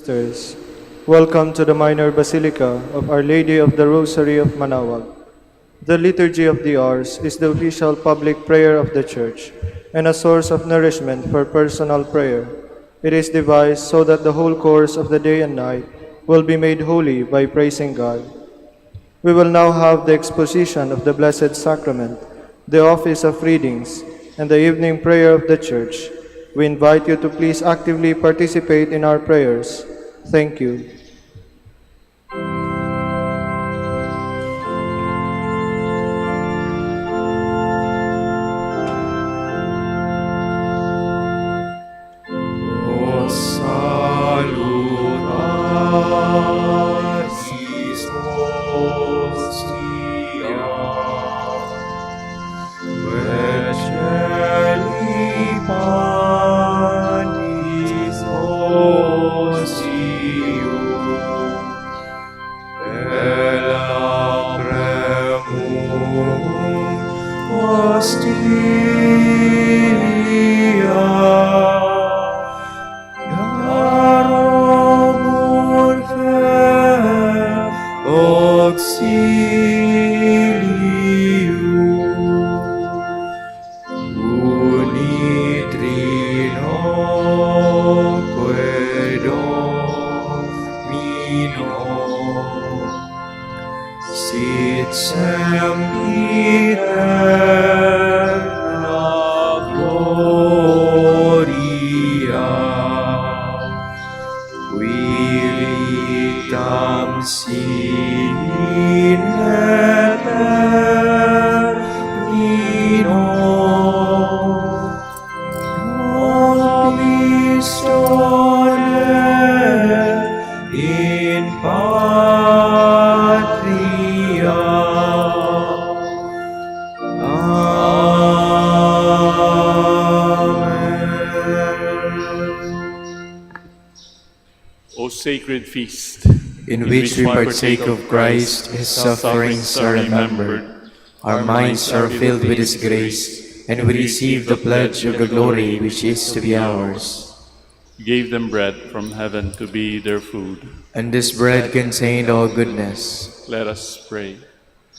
sisters, welcome to the Minor Basilica of Our Lady of the Rosary of Manaoag. The Liturgy of the Hours is the official public prayer of the Church and a source of nourishment for personal prayer. It is devised so that the whole course of the day and night will be made holy by praising God. We will now have the exposition of the Blessed Sacrament, the office of readings, and the evening prayer of the Church. We invite you to please actively participate in our prayers. Thank you. Sit sempiterna gloria, Viritam sine termino, nobis done in patria. O sacred feast, in which we partake of Christ, His sufferings are remembered. Our minds are filled with His grace, and we receive the pledge of the glory which is to be ours. He gave them bread from heaven to be their food. And this bread contained all goodness. Let us pray.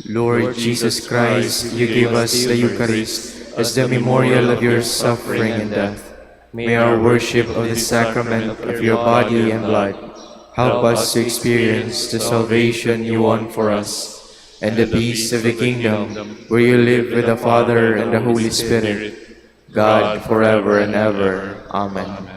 Lord Jesus Christ, you gave us the Eucharist as the memorial of your suffering and death. May our worship of the sacrament of your body and blood help us to experience the salvation you won for us and the peace of the kingdom where you live with the Father and the Holy Spirit, God forever and ever. Amen.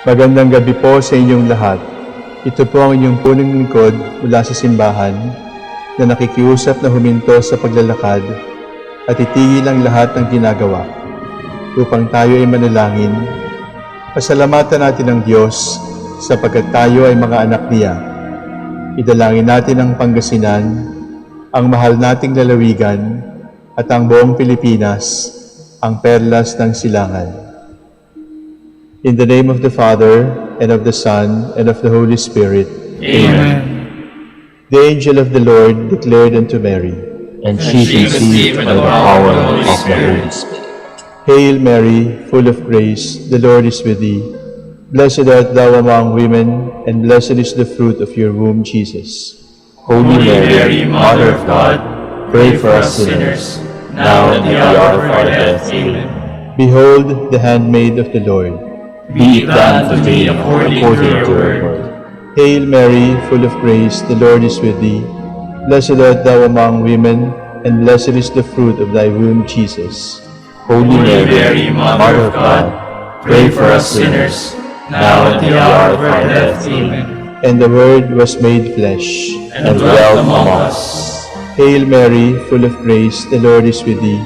Magandang gabi po sa inyong lahat. Ito po ang inyong punong lingkod mula sa simbahan na nakikiusap na huminto sa paglalakad at itigil ang lahat ng ginagawa upang tayo ay manalangin. Pasalamatan natin ang Diyos sapagkat tayo ay mga anak niya. Idalangin natin ang Pangasinan, ang mahal nating lalawigan at ang buong Pilipinas, ang perlas ng silangan. In the name of the Father, and of the Son, and of the Holy Spirit. Amen. The angel of the Lord declared unto Mary, and she conceived by the power of the Holy Spirit. Hail Mary, full of grace, the Lord is with thee. Blessed art thou among women, and blessed is the fruit of your womb, Jesus. Holy Mary, Mother of God, pray for us sinners, now and at the hour of our death. Amen. Behold the handmaid of the Lord. Be it done to me according to your word. Hail Mary, full of grace, the Lord is with thee. Blessed art thou among women, and blessed is the fruit of thy womb, Jesus. Holy Mary, Mother of God, pray for us sinners, now and at the hour of our death. Amen. And the Word was made flesh, And dwelt among us. Hail Mary, full of grace, the Lord is with thee.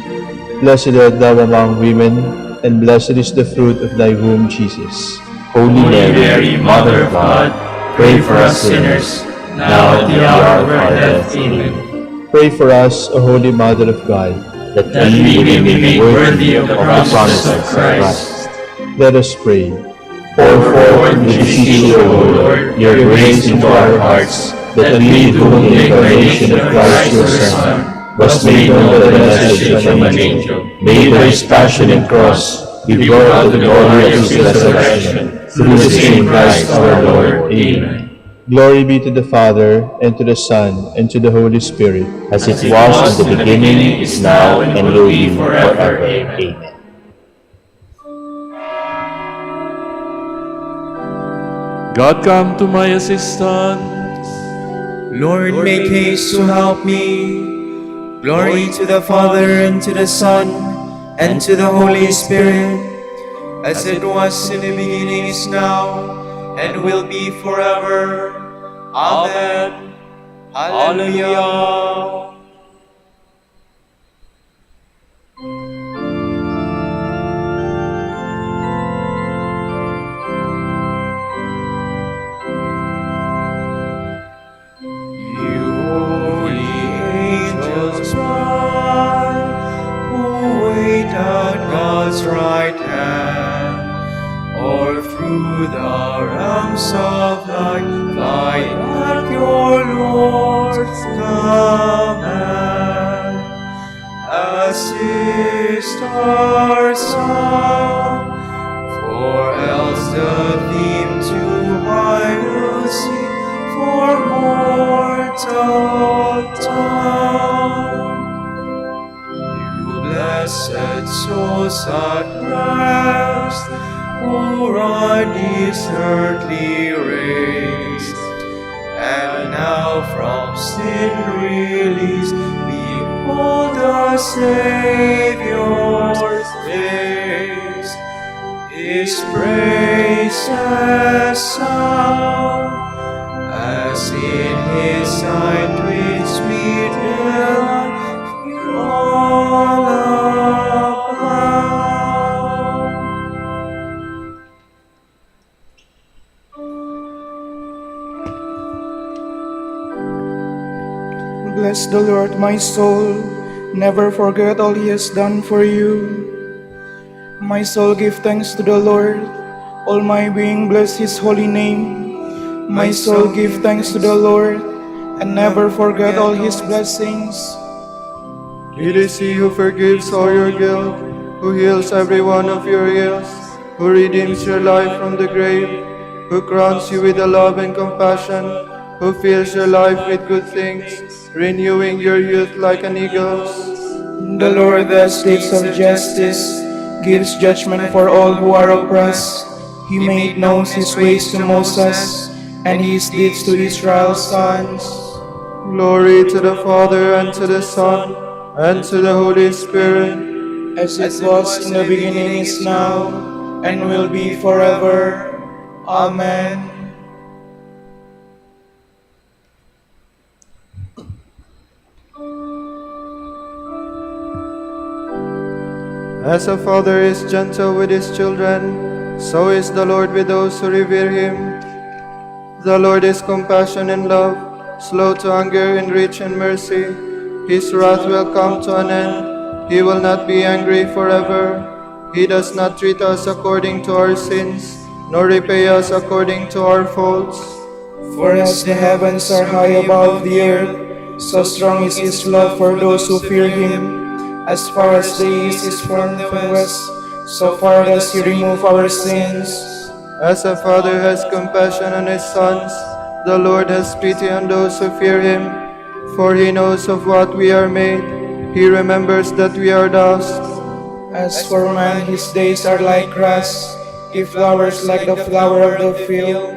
Blessed art thou among women, and blessed is the fruit of thy womb, Jesus. Holy Mary, Mother of God, pray for us sinners, now and at the hour of our death. Amen. Pray for us, O Holy Mother of God, That we may be made worthy of the promises of Christ. Let us pray. Pour forth, we beseech you, O Lord, your grace into our hearts, that we, through whom the incarnation of Christ your Son was made known by the message of an angel, may by his passion and cross be brought to the glory of his resurrection, through the same Christ our Lord. Amen. Glory be to the Father, and to the Son, and to the Holy Spirit, As it was in the beginning, is now, and will be forever. Amen. God, come to my assistance. Lord, make haste to help me. Glory to the Father, and to the Son, and to the Holy Spirit, as it was in the beginning, is now, and will be forever. Amen. Hallelujah. Right hand, or through the realms of light, fly at your Lord's command. Assist our song, for else the theme too high will sing for mortal tongue. Blessed souls at rest, who ride this earthly race, and now from sin released, behold the Savior's face. His praises sound, as in his sight with sweet delight all abound. Bless the Lord, my soul. Never forget all he has done for you. My soul, give thanks to the Lord. All my being, bless his holy name. My soul, give thanks to the Lord, and never forget all his blessings. It is he who forgives all your guilt, who heals every one of your ills, who redeems your life from the grave, who crowns you with the love and compassion, who fills your life with good things, renewing your youth like an eagle's. The Lord estates of justice, gives judgment for all who are oppressed. He made known his ways to Moses, and his deeds to Israel's sons. Glory to the Father, and to the Son, and to the Holy Spirit, as it was in the beginning, is now, and will be forever. Amen. As a father is gentle with his children, so is the Lord with those who revere him. The Lord is compassionate and love, slow to anger and rich in mercy. His wrath will come to an end. He will not be angry forever. He does not treat us according to our sins, nor repay us according to our faults. For as the heavens are high above the earth, so strong is his love for those who fear him. As far as the east is from the west, so far does he remove our sins. As a father has compassion on his sons, the Lord has pity on those who fear him. For he knows of what we are made. He remembers that we are dust. As for man, his days are like grass. He flowers like the flower of the field.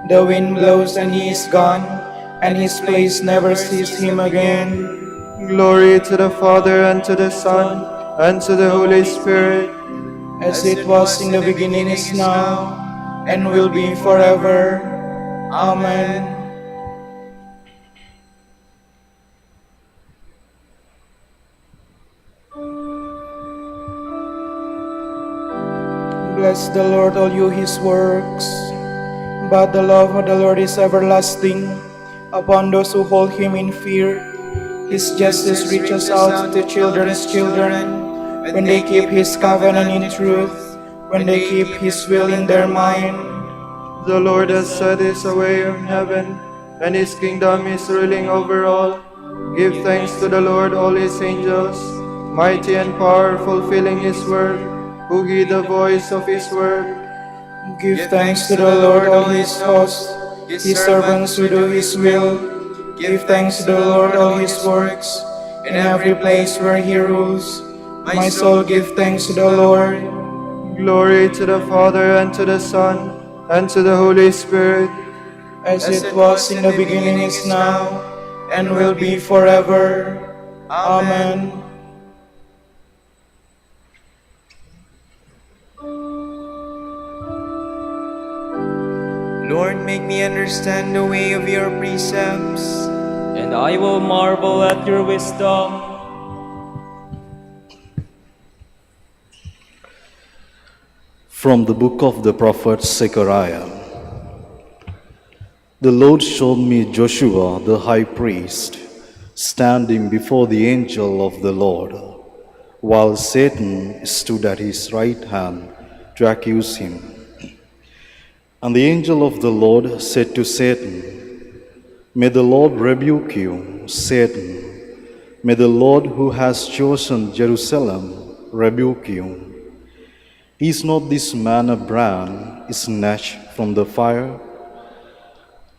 The wind blows and he is gone, and his place never sees him again. Glory to the Father, and to the Son, and to the Holy Spirit. As it was in the beginning, is now, and will be forever. Amen. Bless the Lord, all you his works. But the love of the Lord is everlasting upon those who hold him in fear. His justice reaches out to children's children, when they keep his covenant in truth, when they keep his will in their mind. The Lord has set his way in heaven, and his kingdom is ruling over all. Give thanks to the Lord, all his angels, mighty and powerful, filling his word, who heed the voice of his word. Give thanks to the Lord, all his hosts, his servants who do his will. Give thanks to the Lord, all his works, in every place where he rules. My soul, give thanks to the Lord. Glory to the Father, and to the Son, and to the Holy Spirit. As it was in the beginning, is now, and will be forever. Amen. Lord, make me understand the way of your precepts, and I will marvel at your wisdom. From the book of the prophet Zechariah. The Lord showed me Joshua the high priest standing before the angel of the Lord, while Satan stood at his right hand to accuse him. And the angel of the Lord said to Satan, "May the Lord rebuke you, Satan. May the Lord who has chosen Jerusalem rebuke you. Is not this man a brand snatched from the fire?"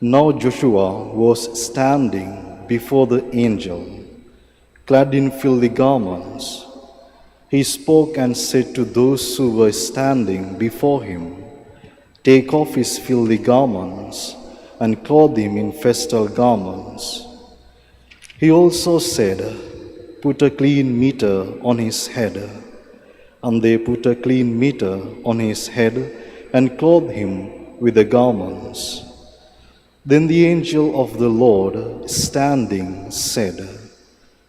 Now Joshua was standing before the angel, clad in filthy garments. He spoke and said to those who were standing before him, "Take off his filthy garments and clothe him in festal garments." He also said, "Put a clean mitre on his head." And they put a clean mitre on his head and clothed him with the garments. Then the angel of the Lord, standing, said,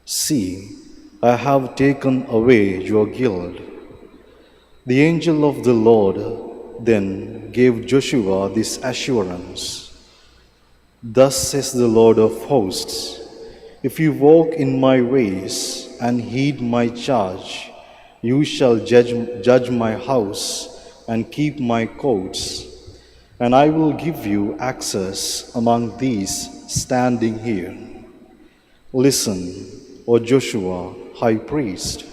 "See, I have taken away your guilt." The angel of the Lord then gave Joshua this assurance, "Thus says the Lord of hosts, if you walk in my ways and heed my charge, you shall judge my house and keep my courts, and I will give you access among these standing here. Listen, O Joshua, high priest,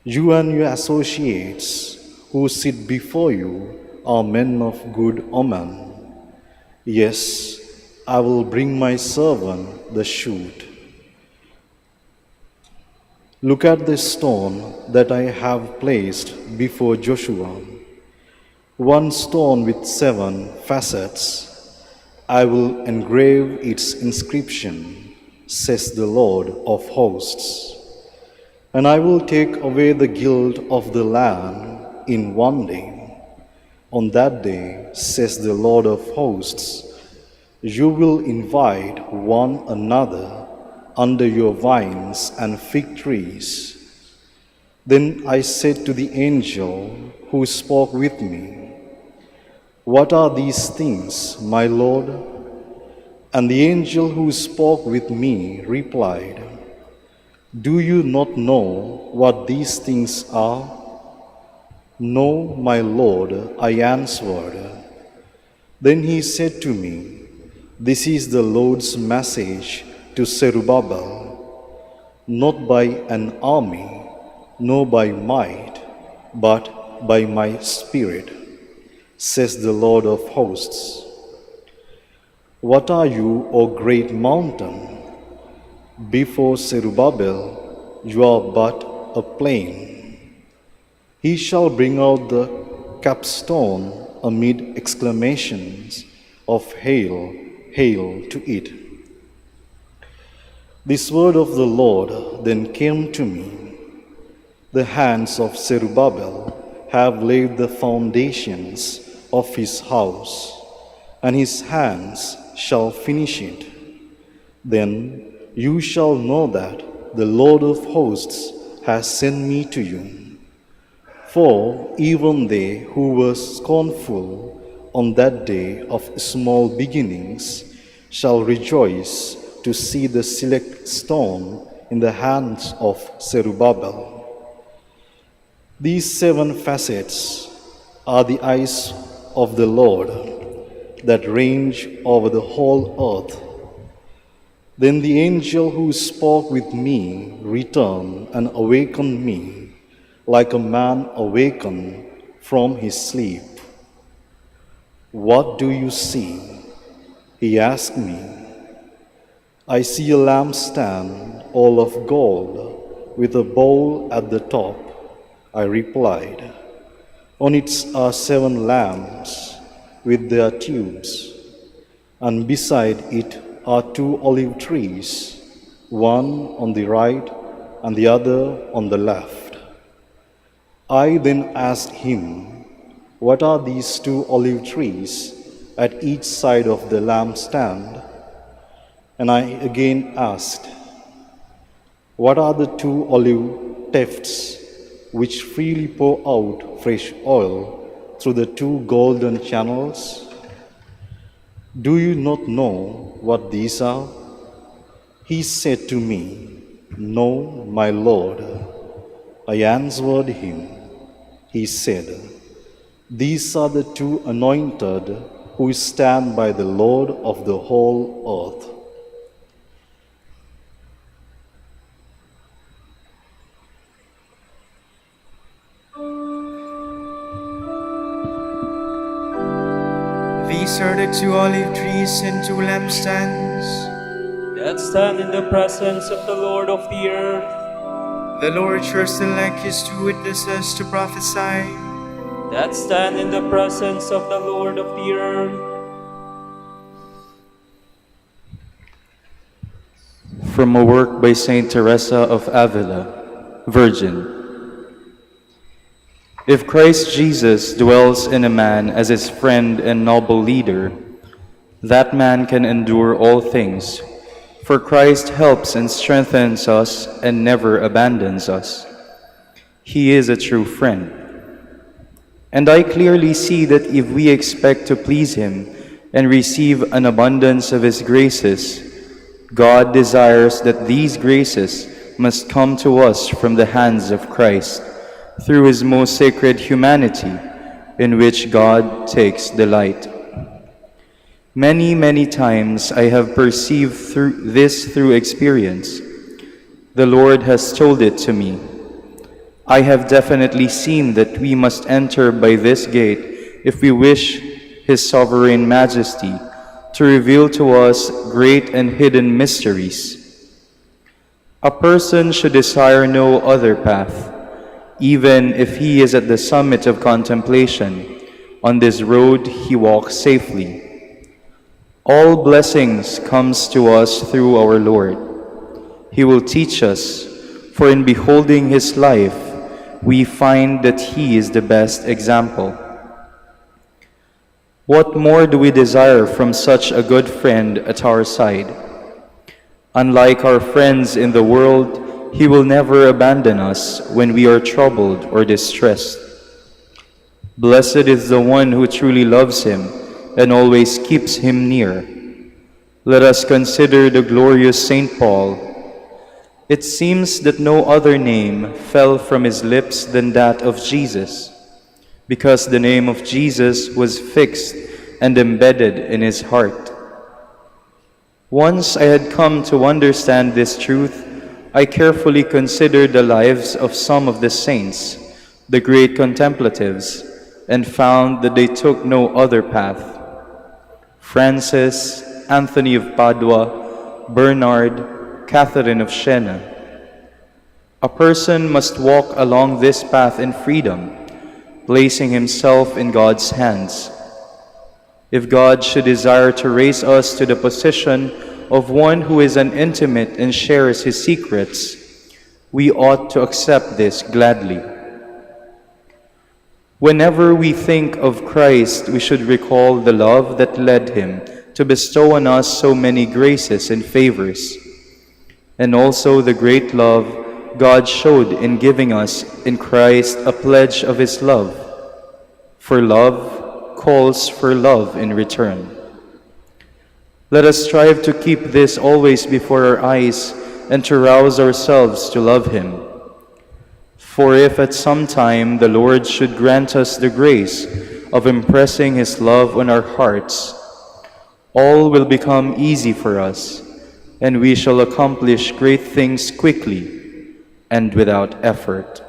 you and your associates who sit before you are men of good omen. Yes, I will bring my servant the shoot. Look at the stone that I have placed before Joshua, one stone with 7 facets. I will engrave its inscription, says the Lord of hosts. And I will take away the guilt of the land in one day. On that day, says the Lord of hosts, you will invite one another under your vines and fig trees. Then I said to the angel who spoke with me, what are these things, my Lord? And the angel who spoke with me replied, do you not know what these things are? No, my Lord, I answered. Then he said to me, this is the Lord's message to Zerubbabel, not by an army, nor by might, but by my Spirit, says the Lord of hosts. What are you, O great mountain? Before Zerubbabel, you are but a plain. He shall bring out the capstone amid exclamations of hail, hail to it. This word of the Lord then came to me. The hands of Zerubbabel have laid the foundations of his house, and his hands shall finish it. Then you shall know that the Lord of hosts has sent me to you. For even they who were scornful on that day of small beginnings shall rejoice to see the select stone in the hands of Zerubbabel. These 7 facets are the eyes of the Lord that range over the whole earth. Then the angel who spoke with me returned and awakened me, like a man awakened from his sleep. What do you see? He asked me. I see a lampstand all of gold, with a bowl at the top, I replied. On it are 7 lamps with their tubes, and beside it are 2 olive trees, one on the right and the other on the left. I then asked him, what are these 2 olive trees at each side of the lampstand? And I again asked, what are the 2 olive tufts which freely pour out fresh oil through the 2 golden channels? Do you not know what these are? He said to me, no, my Lord. I answered him. He said, these are the 2 anointed who stand by the Lord of the whole earth. These are the 2 olive trees and 2 lampstands that stand in the presence of the Lord of the earth. The Lord chose the elect his 2 witnesses to prophesy, that stand in the presence of the Lord of the earth. From a work by Saint Teresa of Avila, Virgin. If Christ Jesus dwells in a man as his friend and noble leader, that man can endure all things, for Christ helps and strengthens us and never abandons us. He is a true friend. And I clearly see that if we expect to please Him and receive an abundance of His graces, God desires that these graces must come to us from the hands of Christ, through His most sacred humanity, in which God takes delight. Many, many times I have perceived through experience. The Lord has told it to me. I have definitely seen that we must enter by this gate if we wish His sovereign majesty to reveal to us great and hidden mysteries. A person should desire no other path, even if he is at the summit of contemplation. On this road he walks safely. All blessings comes to us through our Lord. He will teach us, for in beholding His life, we find that He is the best example. What more do we desire from such a good friend at our side? Unlike our friends in the world, He will never abandon us when we are troubled or distressed. Blessed is the one who truly loves Him and always keeps Him near. Let us consider the glorious Saint Paul. It seems that no other name fell from his lips than that of Jesus, because the name of Jesus was fixed and embedded in his heart. Once I had come to understand this truth, I carefully considered the lives of some of the saints, the great contemplatives, and found that they took no other path. Francis, Anthony of Padua, Bernard, Catherine of Siena. A person must walk along this path in freedom, placing himself in God's hands. If God should desire to raise us to the position of one who is an intimate and shares His secrets, we ought to accept this gladly. Whenever we think of Christ, we should recall the love that led Him to bestow on us so many graces and favors, and also the great love God showed in giving us in Christ a pledge of His love. For love calls for love in return. Let us strive to keep this always before our eyes and to rouse ourselves to love Him. For if at some time the Lord should grant us the grace of impressing His love on our hearts, all will become easy for us, and we shall accomplish great things quickly and without effort.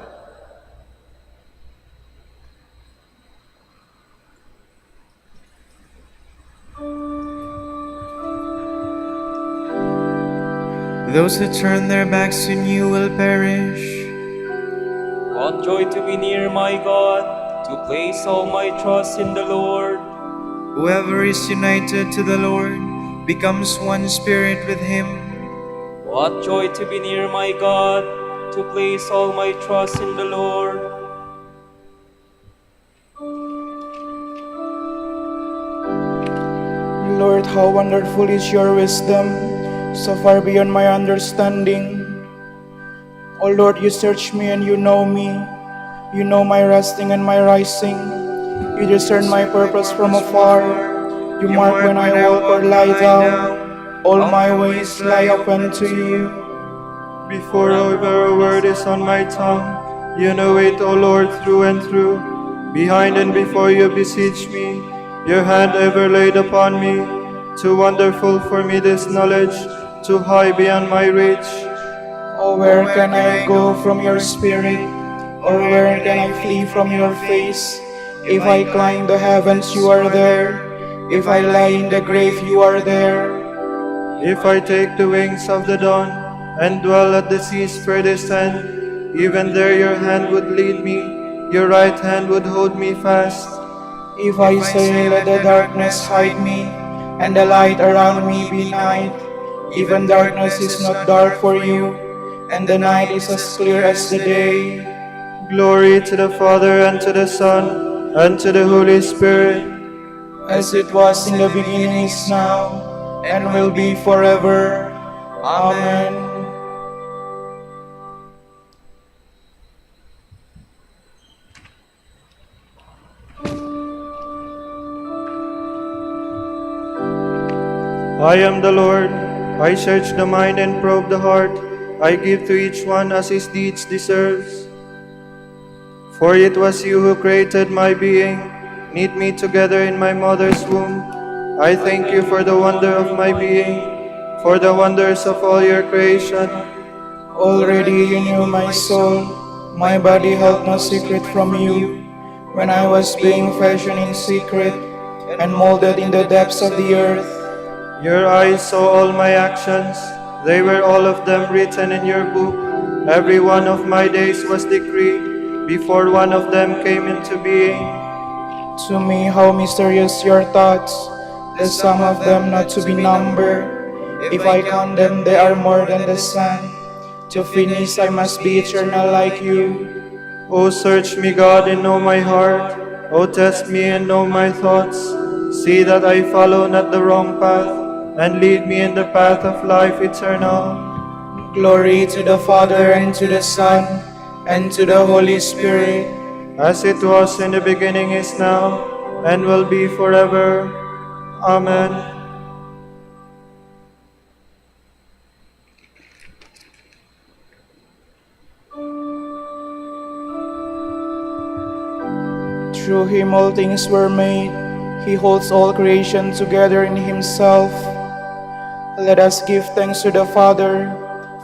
Those who turn their backs on you will perish. What joy to be near my God, to place all my trust in the Lord. Whoever is united to the Lord becomes one spirit with Him. What joy to be near my God, to place all my trust in the Lord. Lord, how wonderful is your wisdom, so far beyond my understanding. O Lord, you search me and you know me. You know my resting and my rising. You discern my purpose from afar. You mark when I walk or lie down. All my ways lie open to you. Before ever a word is on my tongue, you know it, O Lord, through and through. Behind and before you beseech me, your hand ever laid upon me. Too wonderful for me this knowledge, too high beyond my reach. Oh, where can I go from your spirit? Or where can I flee from your face? If I climb the heavens, you are there. If I lie in the grave, you are there. If I take the wings of the dawn and dwell at the sea's furthest end, even there your hand would lead me, your right hand would hold me fast. If I say, let the darkness hide me, and the light around me be night, even darkness is not dark for you, and the night is as clear as the day. Glory to the Father, and to the Son, and to the Holy Spirit. As it was in the beginning, is now, and will be forever. Amen. I am the Lord. I search the mind and probe the heart. I give to each one as his deeds deserves. For it was you who created my being, knit me together in my mother's womb. I thank you for the wonder of my being, for the wonders of all your creation. Already you knew my soul, my body held no secret from you. When I was being fashioned in secret, and molded in the depths of the earth, your eyes saw all my actions. They were all of them written in your book. Every one of my days was decreed before one of them came into being. To me, how mysterious your thoughts, the sum of them not to be numbered. If I count them, they are more than the sun. To finish, I must be eternal like you. O search me, God, and know my heart. O test me and know my thoughts. See that I follow not the wrong path, and lead me in the path of life eternal. Glory to the Father, and to the Son, and to the Holy Spirit, as it was in the beginning, is now, and will be forever. Amen. through him all things were made. He holds all creation together in himself. Let us give thanks to the Father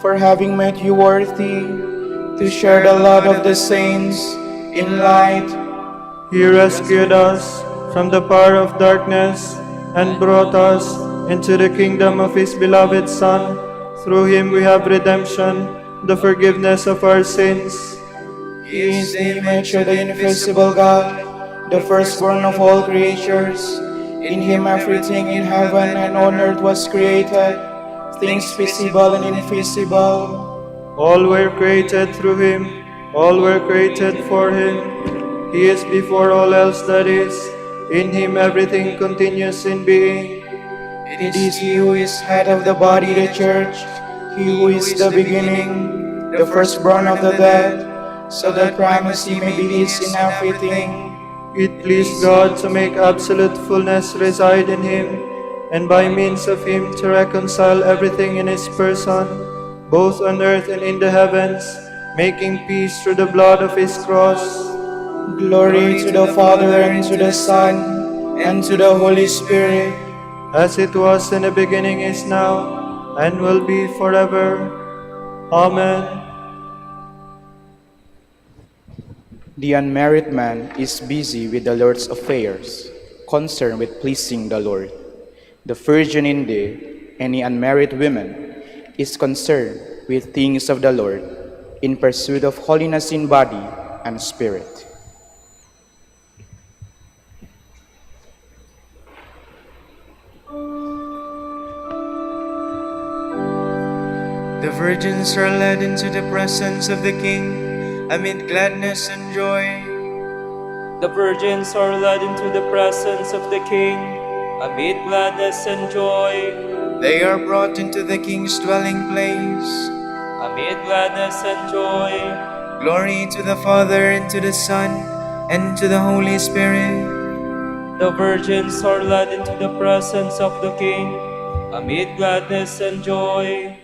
for having made you worthy to share the lot of the saints in light. He rescued us from the power of darkness and brought us into the kingdom of his beloved Son. Through him we have redemption, the forgiveness of our sins. He is the image of the invisible God, the firstborn of all creatures. In him everything in heaven and on earth was created, things visible and invisible. All were created through him, all were created for him. He is before all else that is. In him everything continues in being. It is he who is head of the body, the church, he who is the beginning, the firstborn of the dead, so that primacy may be his in everything. It pleased God to make absolute fullness reside in him, and by means of him to reconcile everything in his person, both on earth and in the heavens, making peace through the blood of his cross. Glory to the Father, and to the Son, and to the Holy Spirit, as it was in the beginning, is now, and will be forever. Amen. The unmarried man is busy with the Lord's affairs, concerned with pleasing the Lord. The virgin indeed, any unmarried woman, is concerned with things of the Lord, in pursuit of holiness in body and spirit. The virgins are led into the presence of the King amid gladness and joy. The virgins are led into the presence of the King amid gladness and joy. They are brought into the King's dwelling place amid gladness and joy. Glory to the Father, and to the Son, and to the Holy Spirit. The virgins are led into the presence of the King amid gladness and joy.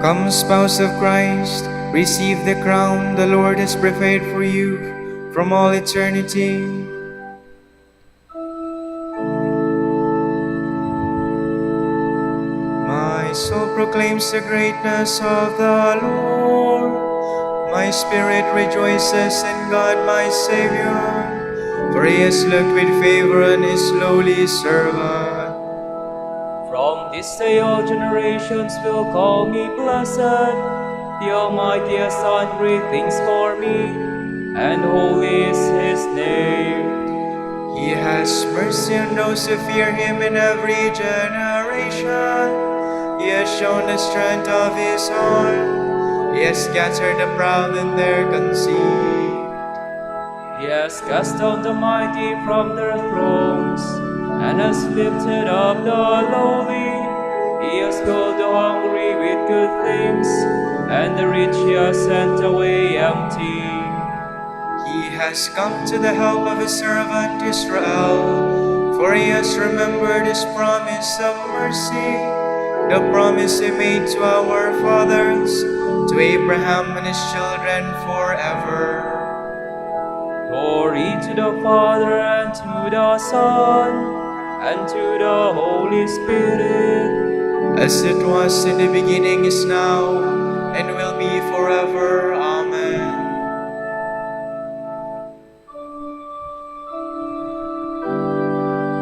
Come, spouse of Christ, receive the crown the Lord has prepared for you from all eternity. My soul proclaims the greatness of the Lord. My spirit rejoices in God my Savior, for he has looked with favor on his lowly servant. From this day all generations will call me blessed. The Almighty has done great things for me, and holy is his name. He has mercy on those who fear him in every generation. He has shown the strength of his arm. He has scattered the proud in their conceit. He has cast down the mighty from their thrones, and has lifted up the lowly. He has filled the hungry with good things, and the rich he has sent away empty. He has come to the help of his servant Israel, for he has remembered his promise of mercy, the promise he made to our fathers, to Abraham and his children forever. Glory to the Father, and to the Son, and to the Holy Spirit, as it was in the beginning, is now, and will be forever. Amen.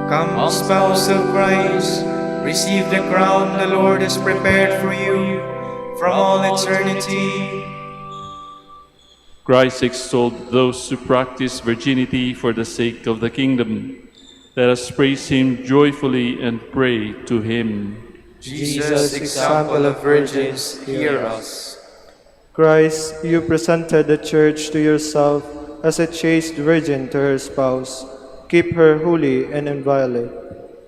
Come, spouse of Christ, receive the crown the Lord has prepared for you from all eternity. Christ extolled those who practice virginity for the sake of the kingdom. Let us praise him joyfully and pray to him. Jesus, example of virgins, hear us. Christ, you presented the Church to yourself as a chaste virgin to her spouse. Keep her holy and inviolate,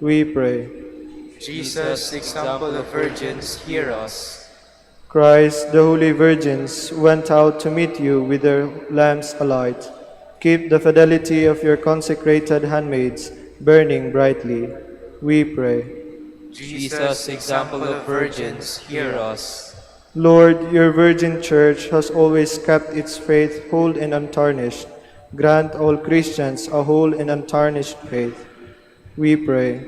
we pray. Jesus, example of virgins, hear us. Christ, the holy virgins went out to meet you with their lamps alight. Keep the fidelity of your consecrated handmaids burning brightly, we pray. Jesus, example of virgins, hear us. Lord, your virgin church has always kept its faith whole and untarnished. Grant all Christians a whole and untarnished faith, we pray.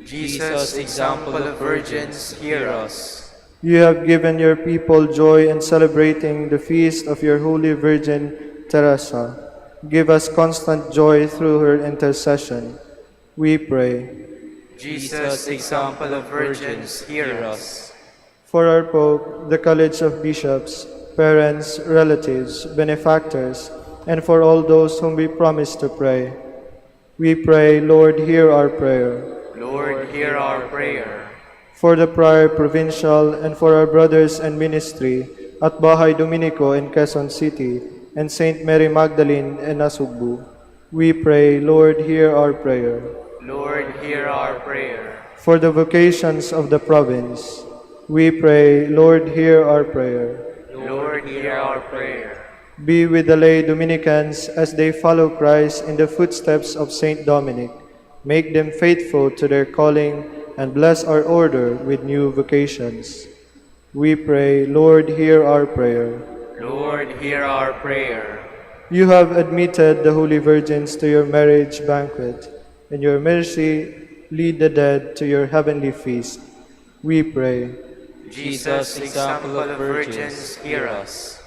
Jesus, example of virgins, hear us. You have given your people joy in celebrating the feast of your Holy Virgin Teresa. Give us constant joy through her intercession, we pray. Jesus, example of virgins, hear us. For our Pope, the College of Bishops, parents, relatives, benefactors, and for all those whom we promise to pray, we pray, Lord, hear our prayer. Lord, hear our prayer. For the Prior Provincial and for our brothers and ministry at Bahay Dominico in Quezon City and Saint Mary Magdalene in Nasugbu, we pray, Lord, hear our prayer. Lord, hear our prayer. For the vocations of the province, we pray, Lord, hear our prayer. Lord, hear our prayer. Be with the lay Dominicans as they follow Christ in the footsteps of Saint Dominic. Make them faithful to their calling and bless our order with new vocations. We pray, Lord, hear our prayer. Lord, hear our prayer. You have admitted the holy virgins to your marriage banquet. In your mercy, lead the dead to your heavenly feast. We pray. Jesus, example of virgins, hear us.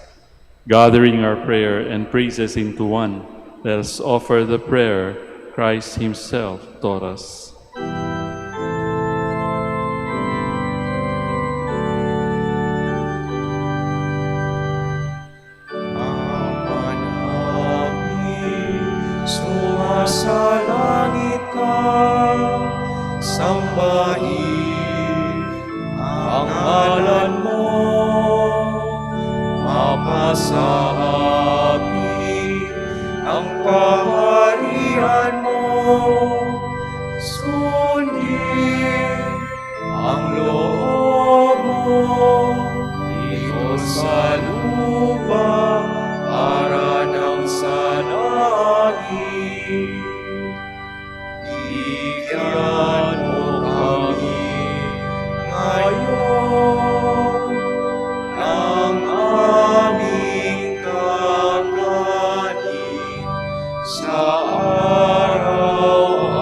Gathering our prayer and praises into one, let us offer the prayer Christ himself taught us. Sa langit ka, sambahin ang ngalan mo, mapasabi ang kaharian mo, sundin ang loob mo, dito sa lupa para ng sa langit. Bigyan mo kami ngayon ng aming kakanin sa araw-araw.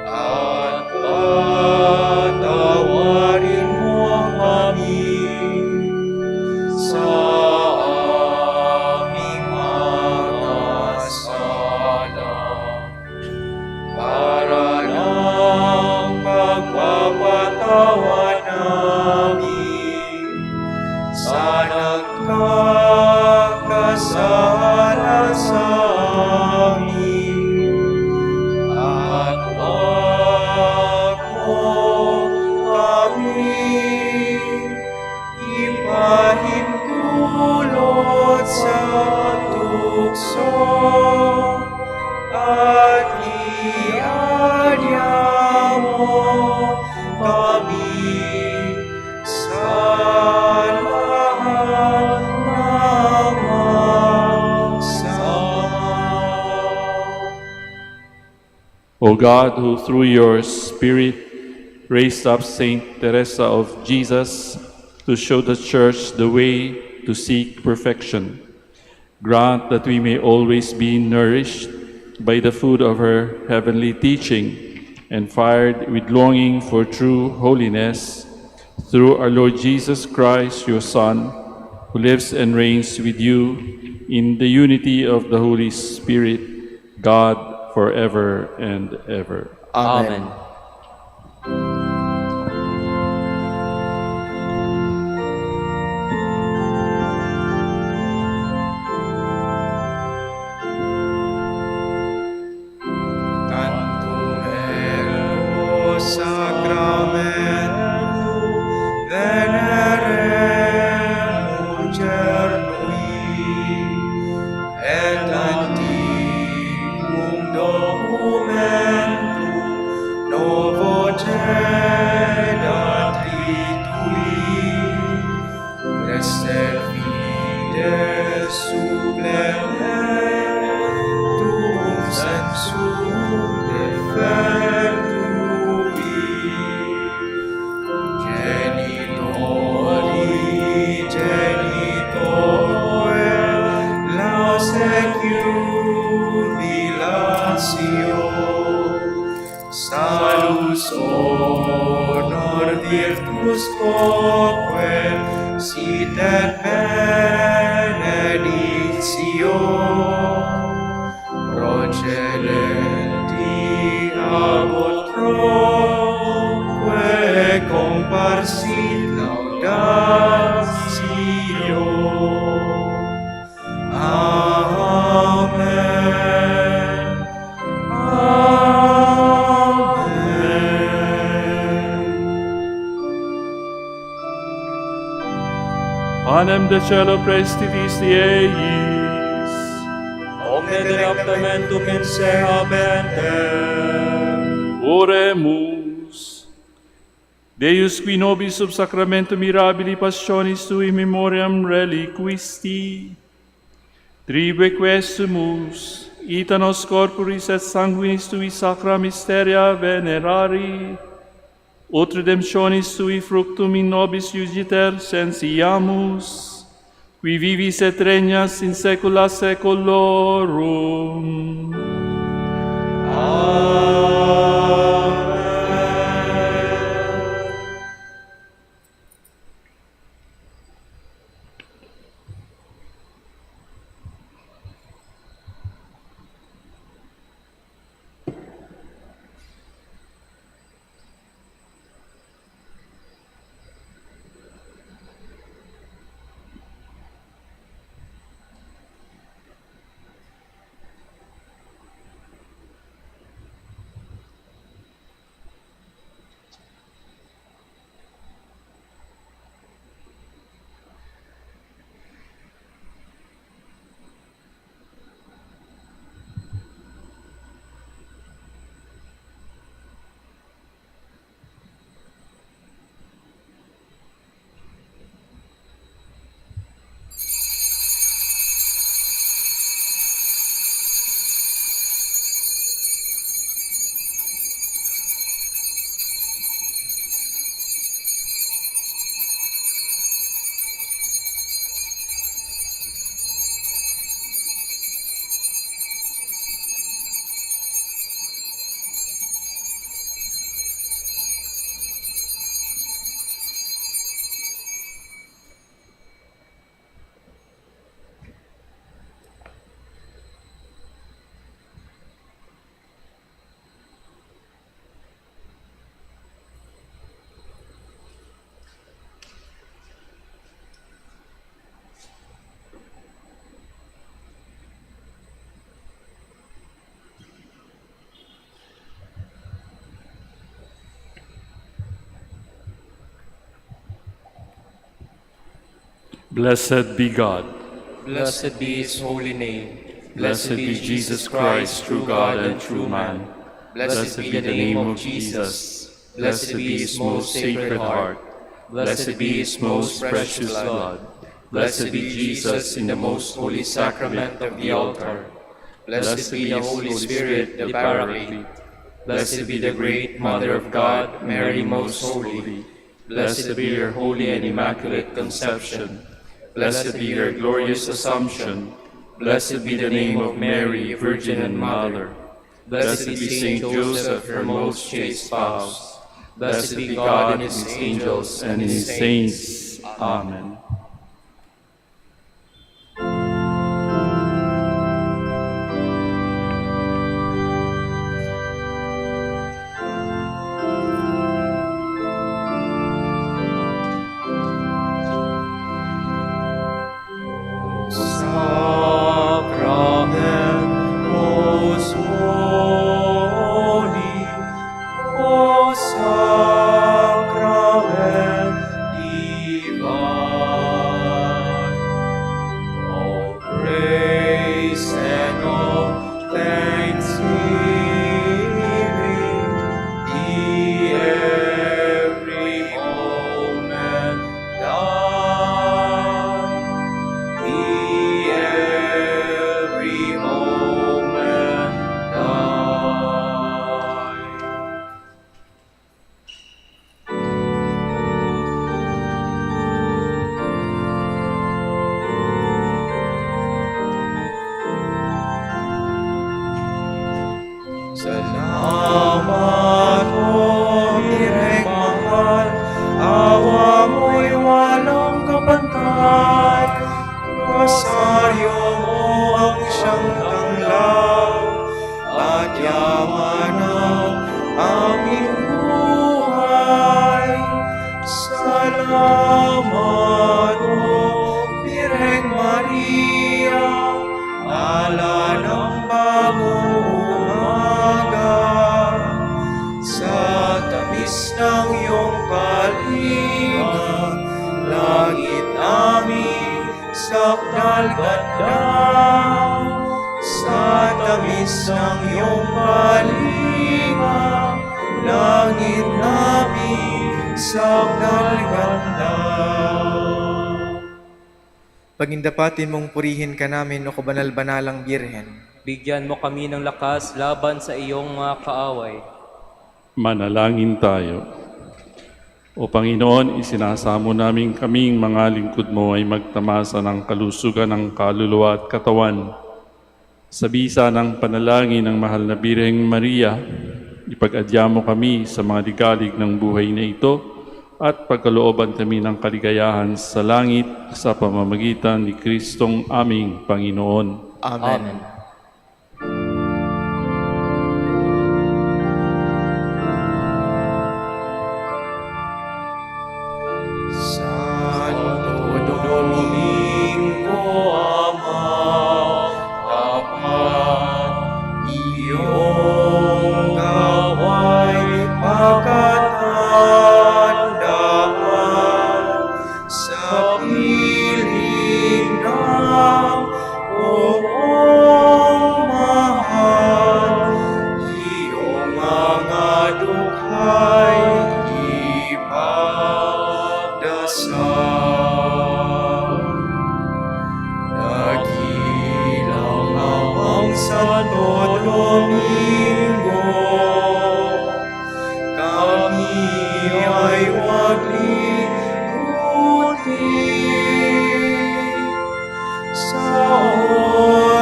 At patawarin mo kami sa aming mga sala, para ng pagpapatawa namin sa nagkakasala sa amin. At wag mo kami ipahintulot sa tukso, at iadya mo kami sa lahat ng masama. O God, who through your Spirit raised up Saint Teresa of Jesus to show the Church the way to seek perfection, grant that we may always be nourished by the food of her heavenly teaching and fired with longing for true holiness, through our Lord Jesus Christ, your Son, who lives and reigns with you in the unity of the Holy Spirit, God, forever and ever. Amen. Sacrament, then Blessed fides supplementus and sum defectui, genitori, la secubilatio, salus honor virtus quoque, sit et benedictio, procedenti ab utroque comparsit laudatio. Amen. Panem de cielo prestitis Dieis, Omne directamentum in se habentem. oremus. Deus qui nobis sub sacramentum mirabili passionis tui memoriam reliquisti, tribe quesumus, ita nos corporis et sanguinis tui sacra mysteria venerari, ut redemptionis tui fructum in nobis iugiter sensiamus, qui vivis et regnas in saecula saeculorum. Blessed be God. Blessed be his holy name. Blessed be Jesus Christ, true God and true man. Blessed be the name of Jesus. Blessed be his most sacred heart. Blessed be his most precious blood. Blessed be Jesus in the most holy sacrament of the altar. Blessed be the Holy Spirit, the Paraclete. Blessed be the great Mother of God, Mary most holy. Blessed be her holy and immaculate conception. Blessed be her glorious assumption. Blessed be the name of Mary, Virgin and Mother. Blessed be Saint Joseph, her most chaste spouse. Blessed be God and his angels and his saints. Amen. Sacrament most holy, O Sacrament divine. sakdal ganda, sa tamis ng iyong kalinga, langit namin sakdal ganda. Pagindapatin mong purihin ka namin, o kabanal-banalang Birhen. Bigyan mo kami ng lakas laban sa iyong mga kaaway. Manalangin tayo. O Panginoon, isinasamo namin kaming mga lingkod mo ay magtamasa ng kalusugan ng kaluluwa at katawan. Sa bisa ng panalangin ng mahal na Birheng Maria, ipag-adya mo kami sa mga ligalig ng buhay na ito at pagkalooban kami ng kaligayahan sa langit sa pamamagitan ni Kristong aming Panginoon. Amen. Santo Domingo Ama, tapat iyong gawa'y pagkatandaan sa piling ng buong mahal. Iyong mga dukha'y ipagdasal. Nagilang amang Santo Domingo, kami ay huwag limutin. Sa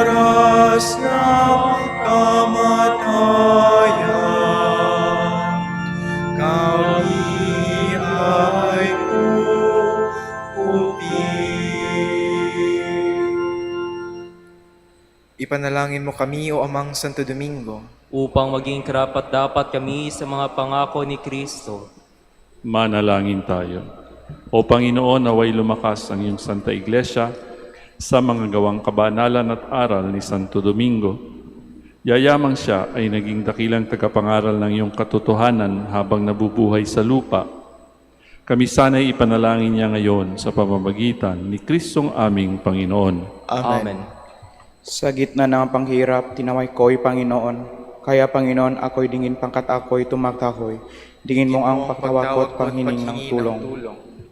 oras ng kamatayan, kami ay Ipanalangin mo kami, o Amang Santo Domingo, Upang maging karapat-dapat kami sa mga pangako ni Kristo. Manalangin tayo. O Panginoon, naway lumakas ang iyong Santa Iglesia sa mga gawang kabanalan at aral ni Santo Domingo. Yayamang siya ay naging dakilang tagapangaral ng iyong katotohanan habang nabubuhay sa lupa. Kami sana'y ipanalangin niya ngayon sa pamamagitan ni Kristong aming Panginoon. Amen. Sa gitna ng panghirap, tinaway ko'y Panginoon. Kaya Panginoon, ako'y dingin pangkat ako'y tumagtahoy. Dingin mo ang pagtawakot, panghining ng tulong.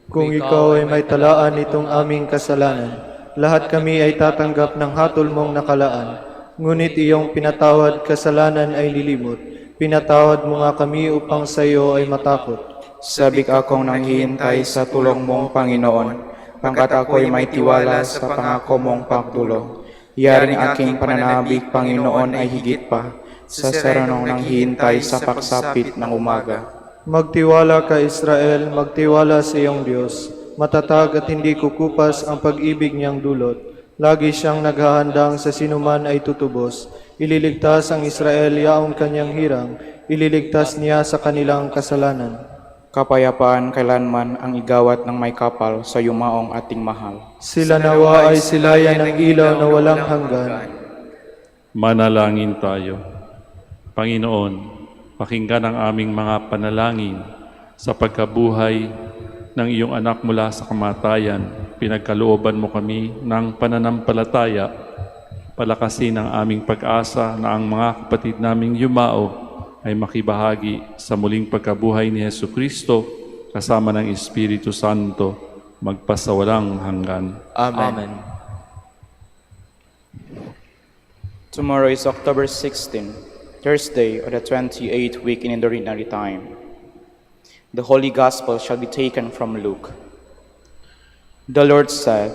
Kung ikaw ay may talaan itong aming kasalanan, lahat kami ay tatanggap ng hatol mong nakalaan. Ngunit iyong pinatawad kasalanan ay lilimot. Pinatawad mo nga kami upang sa iyo ay matakot. Sabik akong nanghihintay sa tulong mong Panginoon, pangkat ako'y may tiwala sa pangako mong pagtulong. Yaring aking pananabik, Panginoon, ay higit pa sa serenong nanghihintay sa pagsapit ng umaga. Magtiwala ka, Israel, magtiwala sa iyong Diyos. Matatag at hindi kukupas ang pag-ibig niyang dulot. Lagi siyang naghahandang sa sinuman ay tutubos. Ililigtas ang Israel yaong kanyang hirang. Ililigtas niya sa kanilang kasalanan. Kapayapaan kailanman ang igawat ng may kapal sa yumaong ating mahal. Sila nawa ay silayan ng ilaw na walang hanggan. Manalangin tayo. Panginoon, pakinggan ang aming mga panalangin sa pagkabuhay ng iyong anak mula sa kamatayan. Pinagkalooban mo kami ng pananampalataya. Palakasin ang aming pag-asa na ang mga kapatid naming yumao ay makibahagi sa muling pagkabuhay ni Jesucristo kasama ng Espiritu Santo magpasawalang hanggan. Amen. Tomorrow is October 16, Thursday of the 28th week in Ordinary Time. The Holy Gospel shall be taken from Luke. The Lord said,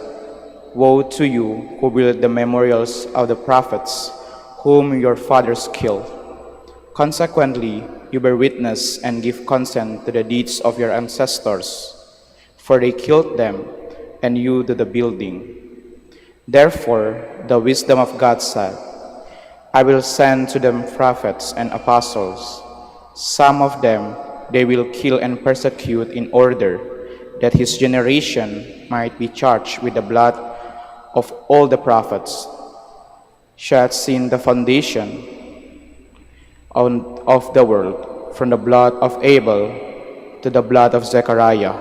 "Woe to you who build the memorials of the prophets whom your fathers killed. Consequently, you bear witness and give consent to the deeds of your ancestors, for they killed them, and you do the building. Therefore, the wisdom of God said, I will send to them prophets and apostles. Some of them they will kill and persecute in order that his generation might be charged with the blood of all the prophets. She had seen the foundation of the world, from the blood of Abel to the blood of Zechariah,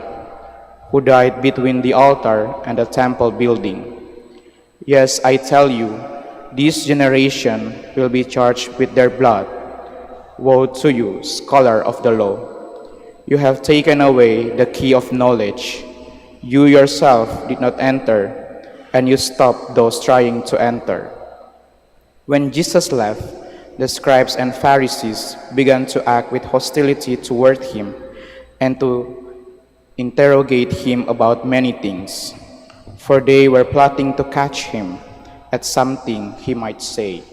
who died between the altar and the temple building. Yes, I tell you, this generation will be charged with their blood. Woe to you, scholar of the law! You have taken away the key of knowledge. You yourself did not enter, and you stopped those trying to enter. When Jesus left, the scribes and Pharisees began to act with hostility toward him and to interrogate him about many things, for they were plotting to catch him at something he might say.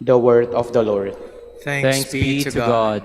The word of the Lord. Thanks be to God.